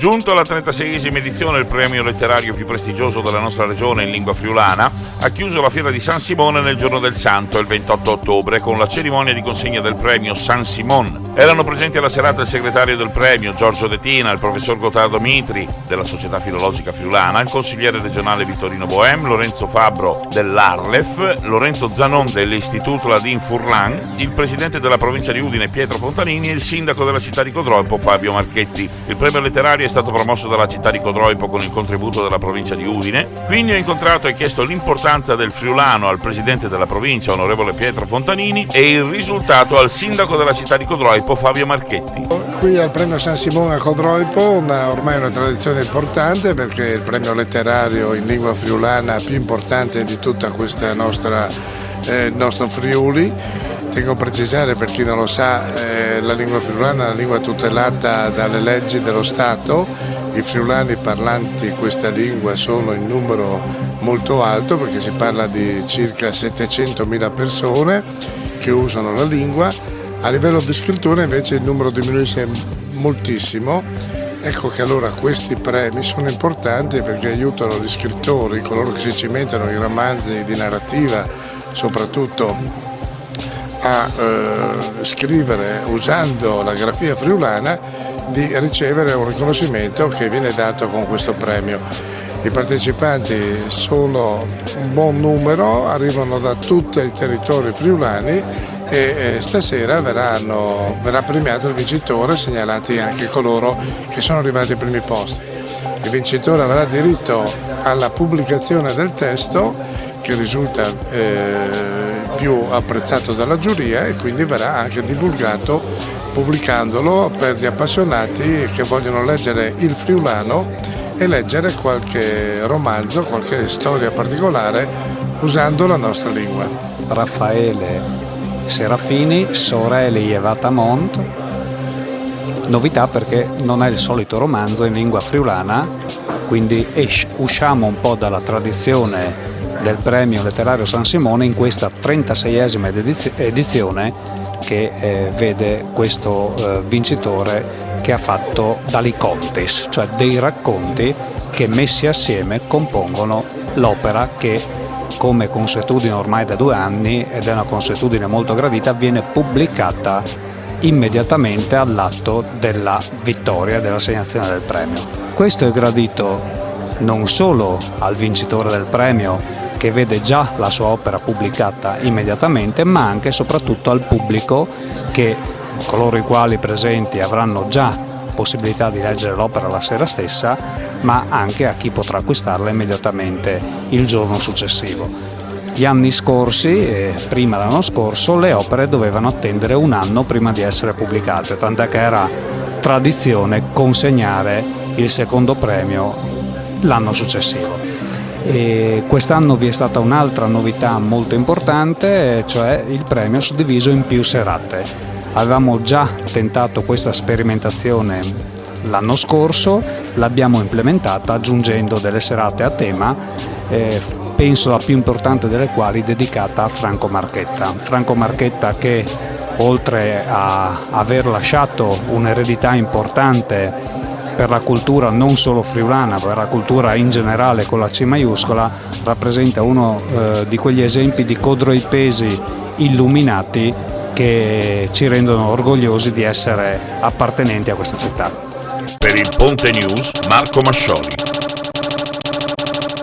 Giunto alla 36esima edizione, il premio letterario più prestigioso della nostra regione in lingua friulana ha chiuso la fiera di San Simone nel giorno del Santo, il 28 ottobre, con la cerimonia di consegna del premio San Simon. Erano presenti alla serata il segretario del premio Giorgio De Tina, il professor Gottardo Mitri della Società Filologica Friulana, il consigliere regionale Vittorino Bohem, Lorenzo Fabbro dell'Arlef, Lorenzo Zanon dell'Istituto Ladin Furlan, il presidente della provincia di Udine Pietro Fontanini e il sindaco della città di Codroipo Fabio Marchetti. Il premio letterario è stato promosso dalla città di Codroipo con il contributo della provincia di Udine. Quindi ho incontrato e chiesto l'importanza del friulano al presidente della provincia, onorevole Pietro Fontanini, e il risultato al sindaco della città di Codroipo Fabio Marchetti. Qui al premio San Simone a Codroipo, ormai una tradizione importante, perché è il premio letterario in lingua friulana più importante di tutta questa nostro Friuli. Tengo a precisare, per chi non lo sa, la lingua friulana è una lingua tutelata dalle leggi dello Stato. I friulani parlanti questa lingua sono in numero molto alto, perché si parla di circa 700.000 persone che usano la lingua. A livello di scrittura invece il numero diminuisce moltissimo. Ecco che allora questi premi sono importanti, perché aiutano gli scrittori, coloro che si cimentano i romanzi di narrativa, soprattutto a scrivere usando la grafia friulana, di ricevere un riconoscimento che viene dato con questo premio. I partecipanti sono un buon numero, arrivano da tutti i territori friulani e stasera verrà premiato il vincitore, segnalati anche coloro che sono arrivati ai primi posti. Il vincitore avrà diritto alla pubblicazione del testo, che risulta più apprezzato dalla giuria, e quindi verrà anche divulgato pubblicandolo per gli appassionati che vogliono leggere il friulano e leggere qualche romanzo, qualche storia particolare usando la nostra lingua. Raffaele Serafini, Sorelle Evatamont. Novità perché non è il solito romanzo in lingua friulana, quindi usciamo un po' dalla tradizione del premio letterario San Simone in questa 36esima edizione, che vede questo vincitore che ha fatto dali contis, cioè dei racconti che messi assieme compongono l'opera che, come consuetudine ormai da 2 anni, ed è una consuetudine molto gradita, viene pubblicata immediatamente all'atto della vittoria, dell'assegnazione del premio. Questo è gradito non solo al vincitore del premio, che vede già la sua opera pubblicata immediatamente, ma anche e soprattutto al pubblico, che coloro i quali presenti avranno già possibilità di leggere l'opera la sera stessa, ma anche a chi potrà acquistarla immediatamente il giorno successivo. Gli anni scorsi, prima dell'anno scorso, le opere dovevano attendere 1 anno prima di essere pubblicate, tant'è che era tradizione consegnare il secondo premio l'anno successivo. E quest'anno vi è stata un'altra novità molto importante, cioè il premio suddiviso in più serate. Avevamo già tentato questa sperimentazione l'anno scorso, l'abbiamo implementata aggiungendo delle serate a tema, penso la più importante delle quali dedicata a Franco Marchetta. Franco Marchetta, che oltre a aver lasciato un'eredità importante per la cultura non solo friulana, per la cultura in generale con la C maiuscola, rappresenta uno di quegli esempi di codroipesi illuminati che ci rendono orgogliosi di essere appartenenti a questa città. Per il Ponte News, Marco Mascioli.